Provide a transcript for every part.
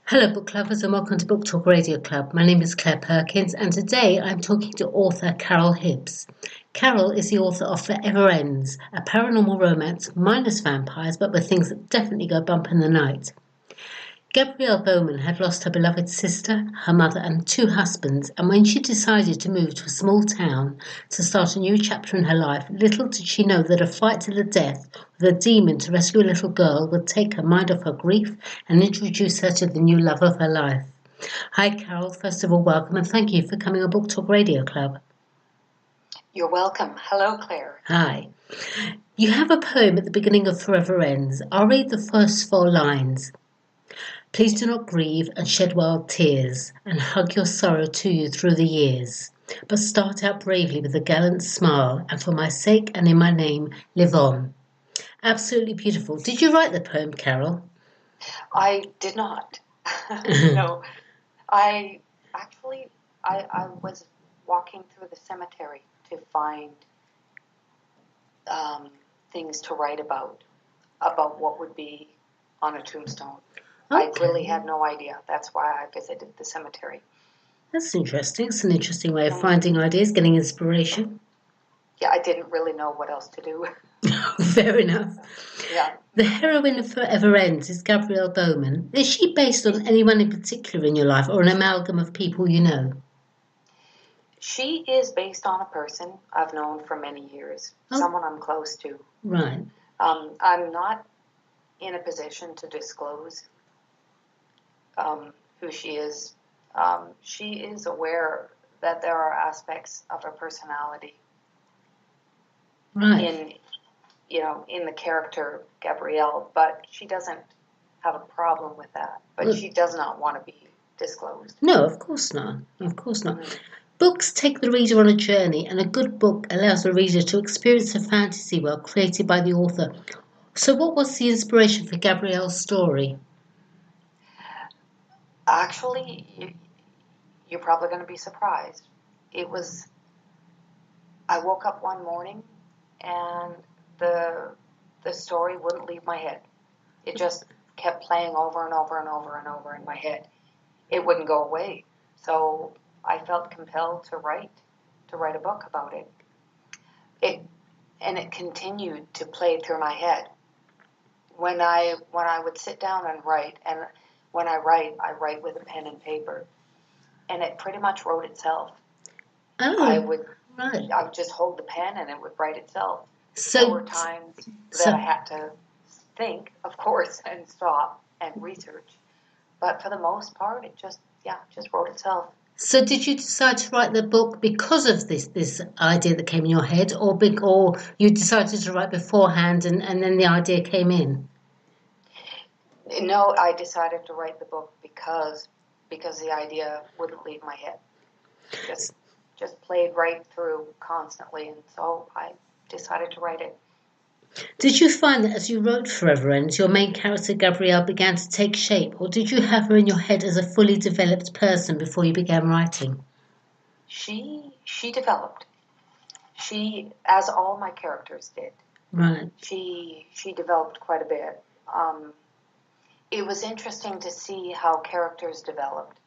Hello, book lovers, and welcome to Book Talk Radio Club. My name is Claire Perkins, and today I'm talking to author Carol Hibbs. Carol is the author of Forever Ends, a paranormal romance minus vampires, but with things that definitely go bump in the night. Gabrielle Bowman had lost her beloved sister, her mother, and two husbands, and when she decided to move to a small town to start a new chapter in her life, little did she know that a fight to the death with a demon to rescue a little girl would take her mind off her grief and introduce her to the new love of her life. Hi, Carol. First of all, welcome, and thank you for coming on Book Talk Radio Club. You're welcome. Hello, Claire. Hi. You have a poem at the beginning of Forever Ends. I'll read the first 4 lines. Please do not grieve and shed wild tears, and hug your sorrow to you through the years. But start out bravely with a gallant smile, and for my sake and in my name, live on. Absolutely beautiful. Did you write the poem, Carol? I did not. No. I was walking through the cemetery to find things to write about what would be on a tombstone. Okay. I really had no idea. That's why I visited the cemetery. That's interesting. It's an interesting way of finding ideas, getting inspiration. Yeah, I didn't really know what else to do. Fair enough. Yeah. The heroine of Forever Ends is Gabrielle Bowman. Is she based on anyone in particular in your life or an amalgam of people you know? She is based on a person I've known for many years, someone I'm close to. Right. I'm not in a position to disclose who she is. She is aware that there are aspects of her personality in the character Gabrielle, but she doesn't have a problem with that. But she does not want to be disclosed. No, of course not. Of course not. Mm-hmm. Books take the reader on a journey, and a good book allows the reader to experience a fantasy world created by the author. So what was the inspiration for Gabrielle's story? Actually, you're probably going to be surprised. I woke up one morning and the story wouldn't leave my head. It just kept playing over and over and over and over in my head. It wouldn't go away. So I felt compelled to write a book about it. It continued to play through my head. When I would sit down and write, and when I write with a pen and paper, and it pretty much wrote itself. Oh, I would just hold the pen and it would write itself. So, there were times that I had to think, of course, and stop and research. But for the most part, it just wrote itself. So did you decide to write the book because of this idea that came in your head, or you decided to write beforehand and then the idea came in? No, I decided to write the book because the idea wouldn't leave my head. Just played right through constantly, and so I decided to write it. Did you find that as you wrote Forever Ends, your main character Gabrielle began to take shape, or did you have her in your head as a fully developed person before you began writing? She developed. She, as all my characters did. Right. She developed quite a bit. It was interesting to see how characters developed.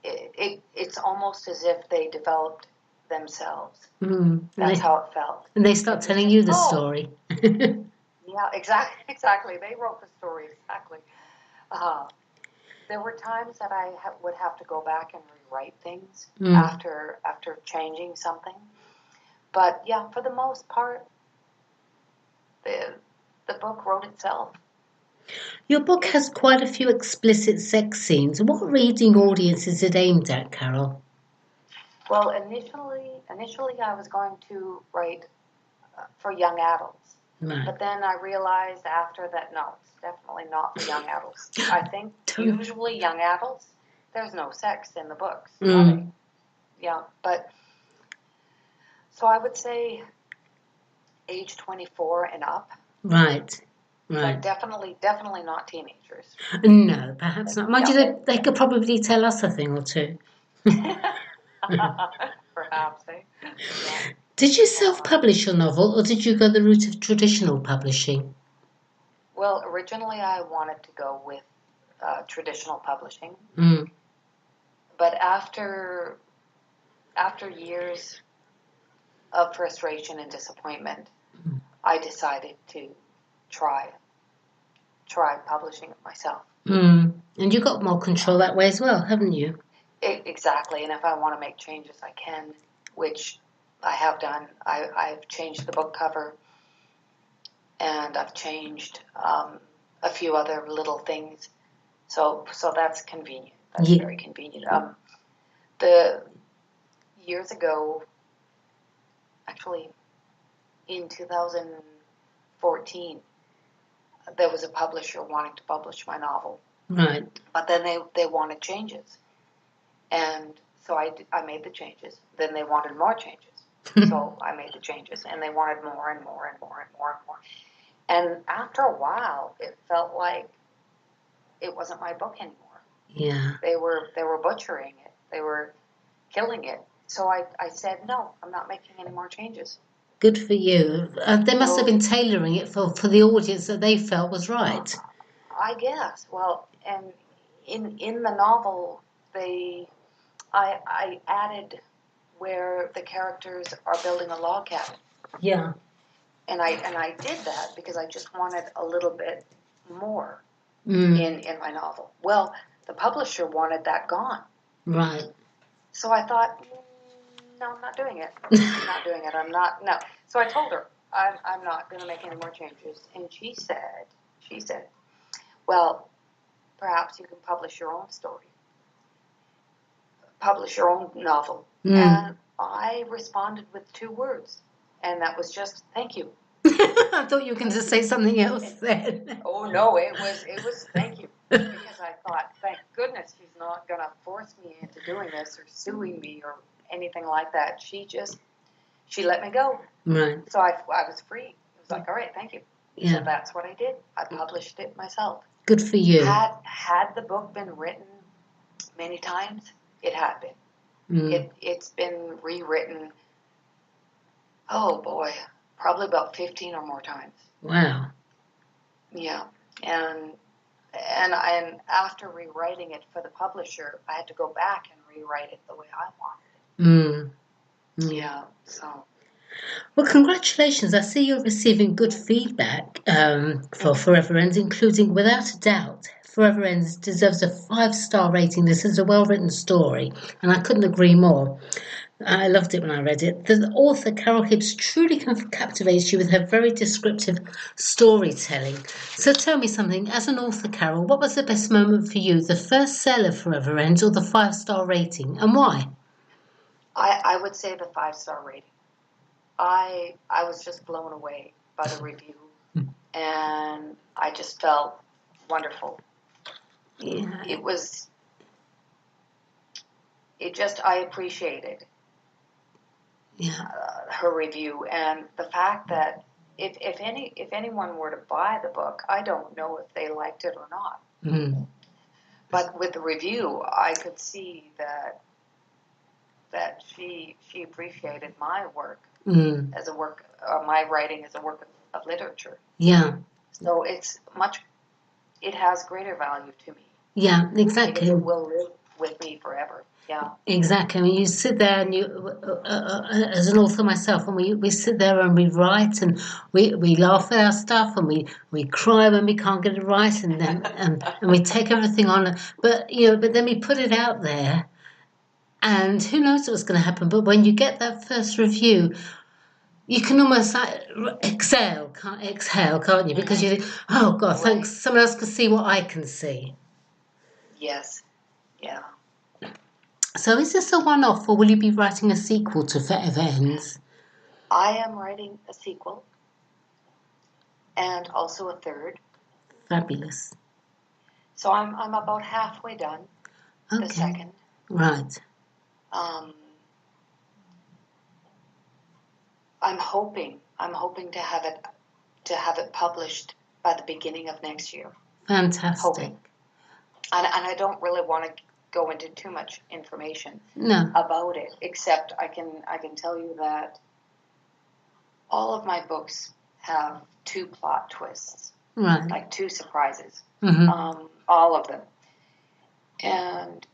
It's almost as if they developed themselves. That's how it felt. And they start telling you the story. Yeah, exactly. They wrote the story, exactly. There were times that I would have to go back and rewrite things after changing something. But yeah, for the most part, the book wrote itself. Your book has quite a few explicit sex scenes. What reading audience is it aimed at, Carol? Well, initially I was going to write for young adults. Right. But then I realized after that, no, it's definitely not for young adults. I think usually young adults, there's no sex in the books. Yeah, but so I would say age 24 and up. Right. Right. But definitely not teenagers. No, perhaps not. Mind you, they could probably tell us a thing or two. Perhaps, eh? Yeah. Did you self-publish your novel, or did you go the route of traditional publishing? Well, originally I wanted to go with traditional publishing. Mm. But after years of frustration and disappointment, I decided to try publishing it myself. Mm. And you got more control that way as well, haven't you? Exactly. And if I want to make changes, I can, which I have done. I've changed the book cover, and I've changed a few other little things. So that's convenient. That's Yeah. very convenient. The years ago, actually, in 2014, there was a publisher wanting to publish my novel. Right. But then they wanted changes. And so I made the changes. Then they wanted more changes. So I made the changes. And they wanted more and more and more and more and more. And after a while, it felt like it wasn't my book anymore. Yeah. They were butchering it. They were killing it. So I said, no, I'm not making any more changes. Good for you. They must have been tailoring it for the audience that they felt was right. I guess. Well, and in the novel, I added where the characters are building a log cabin. Yeah. And I did that because I just wanted a little bit more Mm. in my novel. Well, the publisher wanted that gone. Right. So I thought, no, I'm not doing it. I'm not doing it. I'm not. No. So I told her I'm not going to make any more changes. And she said, well, perhaps you can publish your own story, publish your own novel. Mm. And I responded with 2 words, and that was just thank you. I thought you were going to say something else then. Oh no, it was thank you, because I thought, thank goodness she's not going to force me into doing this or suing me or anything like that. She let me go. Right. So I was free. It was like, all right, thank you. Yeah. So that's what I did. I published it myself. Good for you. Had the book been written many times, it had been. Mm. It's been rewritten, oh boy, probably about 15 or more times. Wow. Yeah. And after rewriting it for the publisher, I had to go back and rewrite it the way I wanted it. Mm. Yeah. So. Well, congratulations. I see you're receiving good feedback for Forever Ends, including, without a doubt, Forever Ends deserves a 5-star rating. This is a well-written story, and I couldn't agree more. I loved it when I read it. The author, Carol Hibbs, truly captivates you with her very descriptive storytelling. So tell me something, as an author, Carol, what was the best moment for you, the first sale of Forever Ends or the 5-star rating, and why? I would say the 5-star rating. I was just blown away by the review, and I just felt wonderful. Yeah. I appreciated her review, and the fact that if anyone were to buy the book, I don't know if they liked it or not. Mm. But with the review, I could see that she appreciated my work as a work, my writing as a work of literature. Yeah. So it has greater value to me. Yeah, exactly. Because it will live with me forever. Yeah. Exactly. I mean, you sit there and as an author myself, and we sit there and we write and we laugh at our stuff and we cry when we can't get it right and then and we take everything on. But then we put it out there, and who knows what's going to happen. But when you get that first review, you can almost exhale, can't you? Because you think, oh God, thanks, someone else can see what I can see. Yes. Yeah. So is this a one-off, or will you be writing a sequel to Forever Ends? I am writing a sequel and also a third. Fabulous. So I'm about halfway done. Okay. The second. Right. I'm hoping to have it published by the beginning of next year. Fantastic. Hoping. And I don't really want to go into too much information about it, except I can tell you that all of my books have 2 plot twists. Right. like 2 surprises, Mm-hmm. all of them. And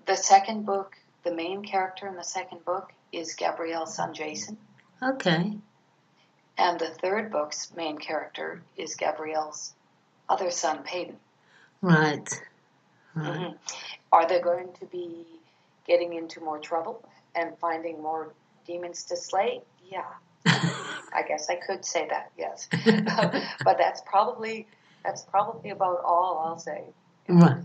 the second book, the main character in the second book is Gabrielle's son Jason. Okay. And the third book's main character is Gabrielle's other son, Peyton. Right. Mm-hmm. Are they going to be getting into more trouble and finding more demons to slay? Yeah. I guess I could say that, yes. But that's probably about all I'll say. Right.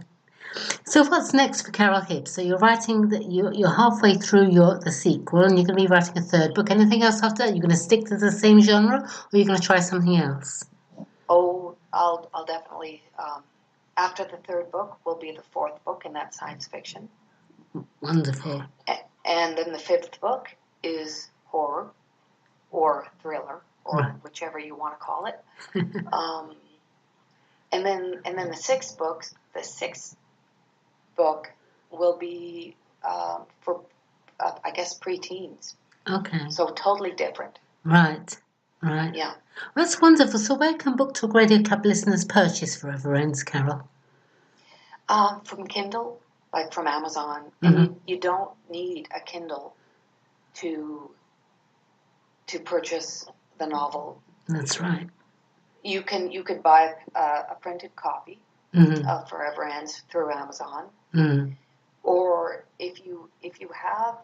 So what's next for Carol Hibbs? So you're writing that you're halfway through the sequel, and you're going to be writing a third book. Anything else after that? You're going to stick to the same genre, or you're going to try something else? Oh, I'll definitely. After the third book will be the fourth book, and that's science fiction. Wonderful. And then the fifth book is horror, or thriller, or whichever you want to call it. And then the sixth book will be for I guess preteens. Okay. So totally different. Right. Right. Yeah. Well, that's wonderful. So where can Book Talk Radio Club listeners purchase Forever Ends, Carol? From Kindle, like from Amazon, Mm-hmm. and you don't need a Kindle to purchase the novel. That's right. You could buy a printed copy of Forever Ends through Amazon, or if you have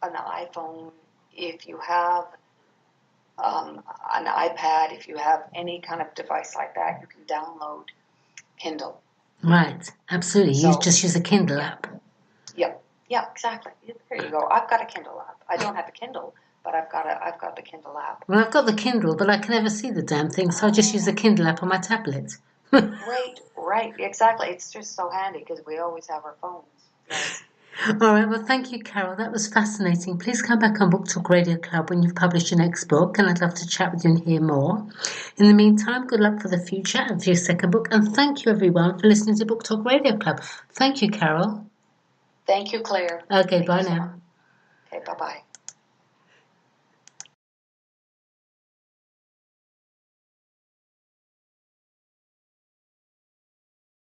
an iPhone, if you have an iPad, if you have any kind of device like that, you can download Kindle. Right, absolutely. So, you just use a Kindle app. Yeah, exactly. There you go. I've got a Kindle app. I don't have a Kindle, but I've got the Kindle app. Well, I've got the Kindle, but I can never see the damn thing, so I just use the Kindle app on my tablet. Right, exactly. It's just so handy because we always have our phones. Yes. All right, well, thank you, Carol. That was fascinating. Please come back on Book Talk Radio Club when you've published your next book, and I'd love to chat with you and hear more. In the meantime, good luck for the future and for your second book, and thank you, everyone, for listening to Book Talk Radio Club. Thank you, Carol. Thank you, Claire. Okay, bye now. Okay, bye-bye.